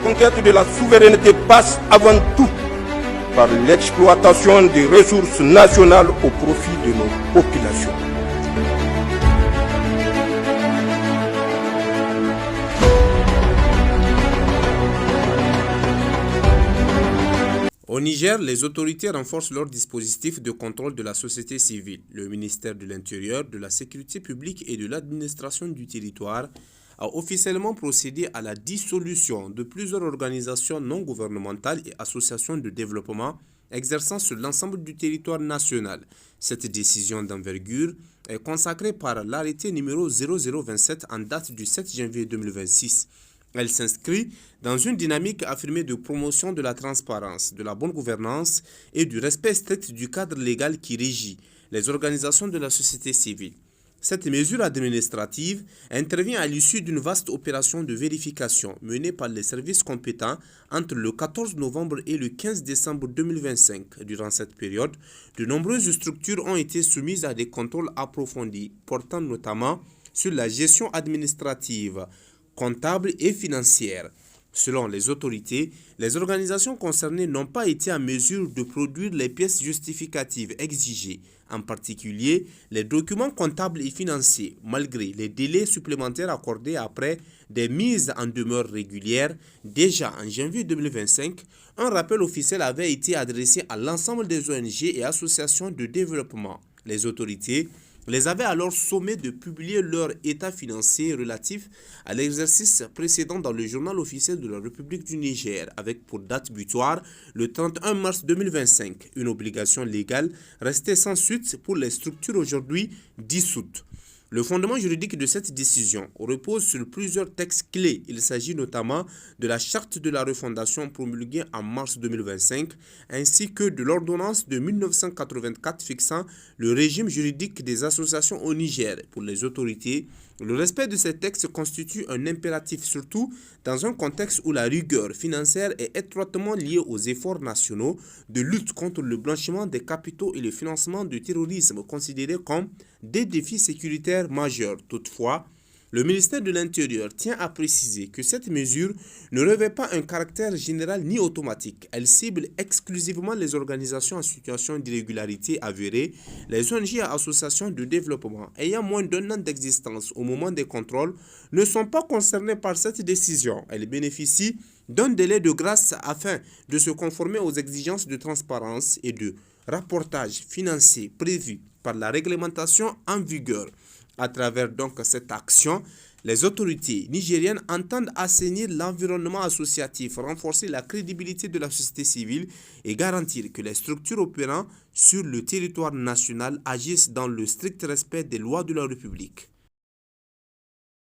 conquête de la souveraineté passe avant tout par l'exploitation des ressources nationales au profit de nos populations. Au Niger, les autorités renforcent leur dispositif de contrôle de la société civile. Le ministère de l'Intérieur, de la Sécurité publique et de l'administration du territoire a officiellement procédé à la dissolution de plusieurs organisations non gouvernementales et associations de développement exerçant sur l'ensemble du territoire national. Cette décision d'envergure est consacrée par l'arrêté numéro 0027 en date du 7 janvier 2026. Elle s'inscrit dans une dynamique affirmée de promotion de la transparence, de la bonne gouvernance et du respect strict du cadre légal qui régit les organisations de la société civile. Cette mesure administrative intervient à l'issue d'une vaste opération de vérification menée par les services compétents entre le 14 novembre et le 15 décembre 2025. Durant cette période, de nombreuses structures ont été soumises à des contrôles approfondis, portant notamment sur la gestion administrative, comptable et financière. Selon les autorités, les organisations concernées n'ont pas été en mesure de produire les pièces justificatives exigées, en particulier les documents comptables et financiers, malgré les délais supplémentaires accordés après des mises en demeure régulières. Déjà en janvier 2025, un rappel officiel avait été adressé à l'ensemble des ONG et associations de développement. Les autorités les avaient alors sommés de publier leur état financier relatif à l'exercice précédent dans le journal officiel de la République du Niger, avec pour date butoir le 31 mars 2025, une obligation légale restée sans suite pour les structures aujourd'hui dissoutes. Le fondement juridique de cette décision repose sur plusieurs textes clés. Il s'agit notamment de la charte de la refondation promulguée en mars 2025 ainsi que de l'ordonnance de 1984 fixant le régime juridique des associations au Niger. Pour les autorités, le respect de ces textes constitue un impératif, surtout dans un contexte où la rigueur financière est étroitement liée aux efforts nationaux de lutte contre le blanchiment des capitaux et le financement du terrorisme, considérés comme des défis sécuritaires majeurs. Toutefois, le ministère de l'Intérieur tient à préciser que cette mesure ne revêt pas un caractère général ni automatique. Elle cible exclusivement les organisations en situation d'irrégularité avérée, les ONG et associations de développement ayant moins d'un an d'existence au moment des contrôles ne sont pas concernées par cette décision. Elle bénéficie d'un délai de grâce afin de se conformer aux exigences de transparence et de rapportage financier prévues par la réglementation en vigueur. À travers donc cette action, les autorités nigériennes entendent assainir l'environnement associatif, renforcer la crédibilité de la société civile et garantir que les structures opérant sur le territoire national agissent dans le strict respect des lois de la République.